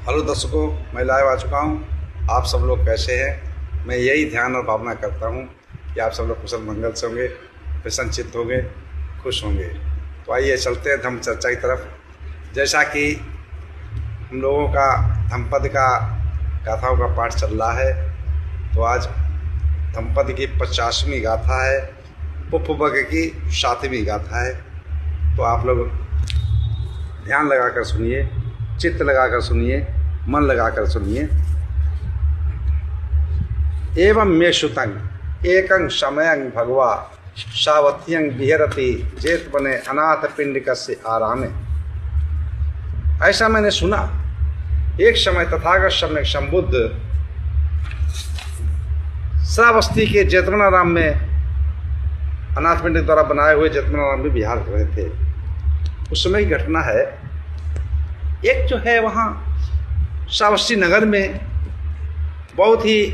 Hello दर्शकों, मैं live आ चुका हूँ। आप सब लोग कैसे हैं? मैं यही ध्यान और भावना करता हूँ कि आप सब लोग कुशल मंगल से होंगे, प्रसन्नचित्त होंगे, खुश होंगे। तो आइए चलते हैं धम्म चर्चा की तरफ। जैसा कि हम लोगों का धम्मपद का गाथाओं का पाठ चल रहा है, तो आज धम्मपद की 50वीं गाथा है, पुष्पवग की 7वीं गाथा है। तो आप लोग ध्यान लगाकर सुनिए, चित्त लगाकर सुनिए, मन लगाकर सुनिए। एवं मे श्रुतं एकं समयं भगवा सावत्यं विहरति जेत बने अनाथ पिंडिकस्य आरामे। ऐसा मैंने सुना, एक समय तथागत सम्यक संबुद्ध श्रावस्ती के जेतवनाराम में अनाथ पिंडिक द्वारा बनाए हुए जेतवनाराम में विहार कर रहे थे। उस समय की घटना है। एक जो है वहाँ श्रावस्ती नगर में बहुत ही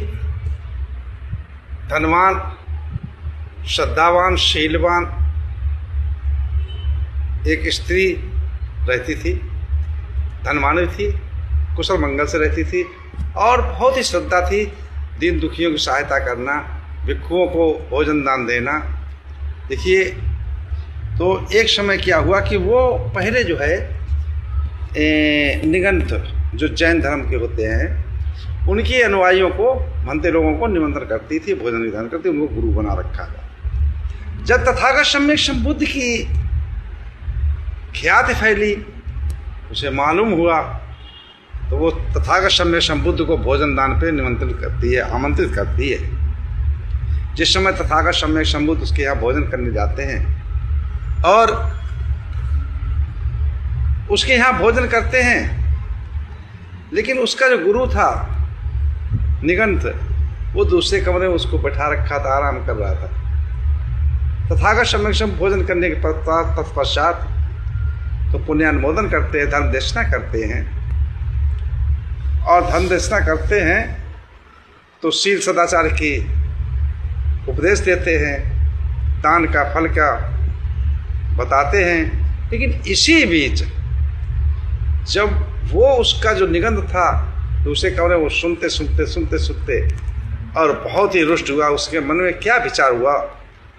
धनवान, श्रद्धावान, शीलवान एक स्त्री रहती थी। धनवान भी थी, कुशल मंगल से रहती थी और बहुत ही श्रद्धा थी। दीन दुखियों की सहायता करना, भिक्षुओं को भोजन दान देना। देखिए, तो एक समय क्या हुआ कि वो पहले जो है निगंथ जो जैन धर्म के होते हैं, उनके अनुयायियों को, मनते लोगों को निमंत्रण करती थी, भोजन विधान करती, उनको गुरु बना रखा था। जब तथागत सम्यक संबुद्ध की ख्याति फैली, उसे मालूम हुआ, तो वो तथागत सम्यक संबुद्ध को भोजन दान पे निमंत्रित करती है, आमंत्रित करती है। जिस समय तथागत सम्यक संबुद्ध उसके यहाँ भोजन करने जाते हैं और उसके यहाँ भोजन करते हैं, लेकिन उसका जो गुरु था निगंथ, वो दूसरे कमरे में उसको बैठा रखा था, आराम कर रहा था। तथागत सम्यक संबुद्ध भोजन करने के तत्पश्चात तो पुण्यानुमोदन करते हैं, धर्म देशना करते हैं। और धर्म देशना करते हैं तो शील सदाचार की उपदेश देते हैं, दान का फल का बताते हैं। लेकिन इसी बीच जब वो उसका जो निगंध था दूसरे कमरे, वो सुनते और बहुत ही रुष्ट हुआ। उसके मन में क्या विचार हुआ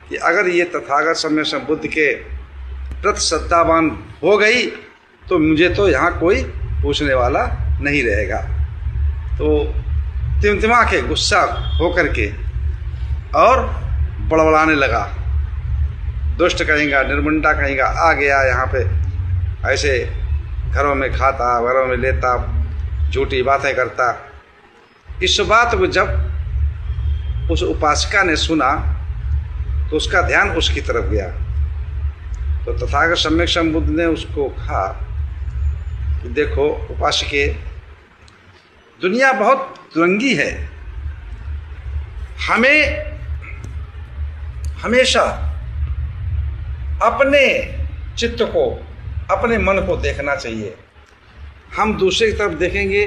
कि अगर ये तथागत सम्यक संबुद्ध के प्रति श्रद्धावान हो गई तो मुझे तो यहाँ कोई पूछने वाला नहीं रहेगा। तो तिमतिमा के गुस्सा होकर के और बड़बड़ाने लगा, दुष्ट कहेगा, निर्मंडा कहेगा, आ गया यहाँ पे ऐसे घरों में खाता, घरों में लेता, झूठी बातें करता। इस बात को जब उस उपासिका ने सुना तो उसका ध्यान उसकी तरफ गया। तो तथागत सम्यक संबुद्ध ने उसको कहा कि देखो उपासिके, दुनिया बहुत रंगी है, हमें हमेशा अपने चित्त को, अपने मन को देखना चाहिए। हम दूसरे की तरफ देखेंगे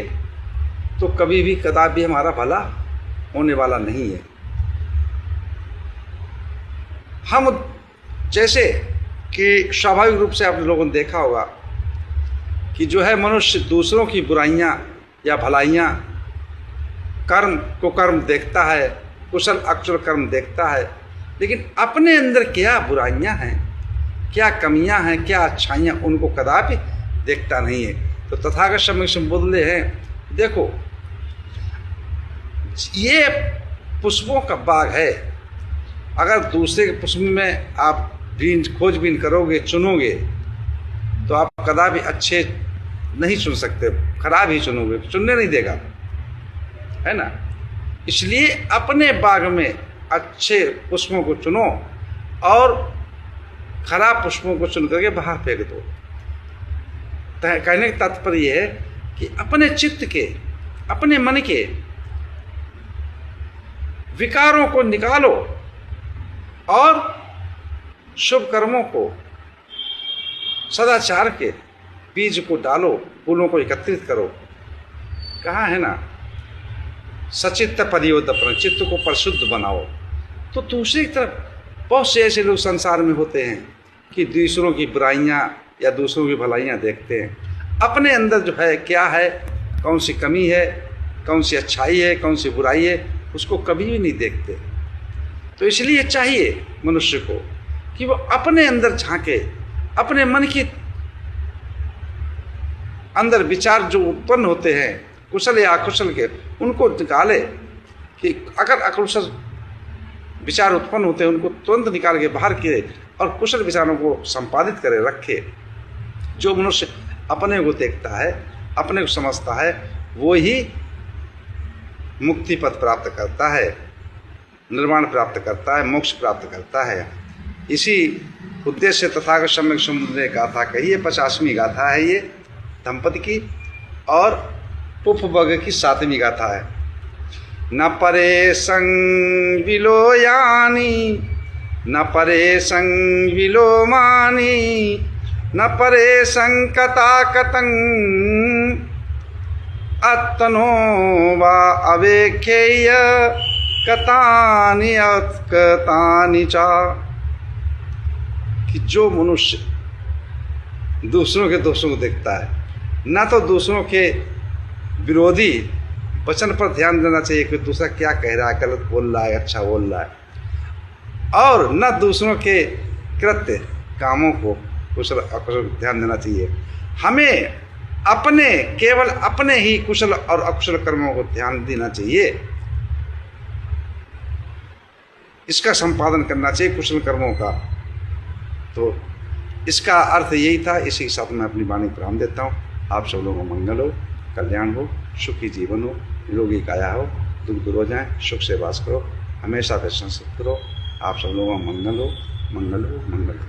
तो कभी भी कदापि हमारा भला होने वाला नहीं है। हम जैसे कि स्वाभाविक रूप से आप लोगों ने देखा होगा कि जो है मनुष्य दूसरों की बुराइयां या भलाइयां, कर्म को कर्म देखता है, कुशल अकुशल कर्म देखता है, लेकिन अपने अंदर क्या बुराइयां हैं, क्या कमियां हैं, क्या अच्छाइयां, उनको कदापि देखता नहीं है। तो तथागत सम्यक संबुद्ध हैं, देखो ये पुष्पों का बाग है, अगर दूसरे के पुष्प में आप खोजबीन करोगे, चुनोगे, तो आप कदापि अच्छे नहीं चुन सकते, खराब ही चुनोगे, चुनने नहीं देगा, है ना। इसलिए अपने बाग में अच्छे पुष्पों को चुनो और खराब पुष्पों को चुन करके बाहर फेंक दो। कहने का तात्पर्य यह है कि अपने चित्त के, अपने मन के विकारों को निकालो और शुभ कर्मों को, सदाचार के बीज को डालो, फूलों को एकत्रित करो। कहा है ना, सचित्त परियोदपन, चित्त को परिशुद्ध बनाओ। तो दूसरी तरफ बहुत से ऐसे लोग संसार में होते हैं कि दूसरों की बुराइयां या दूसरों की भलाइयाँ देखते हैं, अपने अंदर जो है क्या है कौन सी कमी है, कौन सी अच्छाई है, कौन सी बुराई है, उसको कभी भी नहीं देखते। तो इसलिए चाहिए मनुष्य को कि वो अपने अंदर झांके, अपने मन की अंदर विचार जो उत्पन्न होते हैं कुशल या अकुशल के, उनको निकाले। कि अगर अकुशल विचार उत्पन्न होते हैं उनको तुरंत निकाल के बाहर किए और कुशल विचारों को संपादित करे रखे। जो मनुष्य अपने को देखता है, अपने को समझता है, वो ही मुक्ति पद प्राप्त करता है, निर्वाण प्राप्त करता है, मोक्ष प्राप्त करता है। इसी उद्देश्य तथागत सम्यक समुद्र गाथा कही है, 50वीं गाथा है ये दंपति की, और पुष्पवर्ग की 7वीं गाथा है। न परे संग विलो यानी, न परे संग विलो मानी, न परे संकता कतंग, अतनो वा अवेख्येय कतानि अकतानि चा। कि जो मनुष्य दूसरों के दोषों को देखता है, ना तो दूसरों के विरोधी वचन पर ध्यान देना चाहिए कि दूसरा क्या कह रहा है, गलत बोल रहा है, अच्छा बोल रहा है, और न दूसरों के कृत्य कामों को कुशल अकुशल ध्यान देना चाहिए। हमें अपने, केवल अपने ही कुशल और अकुशल कर्मों को ध्यान देना चाहिए, इसका संपादन करना चाहिए कुशल कर्मों का। तो इसका अर्थ यही था। इसी के साथ मैं अपनी वाणी विराम देता हूँ। आप सब लोगों को मंगल हो, कल्याण हो, सुखी जीवन हो, निरोगी काया हो, दुख दूर हो जाए, सुख से वास करो, हमेशा प्रशंसित करो। आप सब लोगों को मंगल हो, मंगल हो, मंगल हो।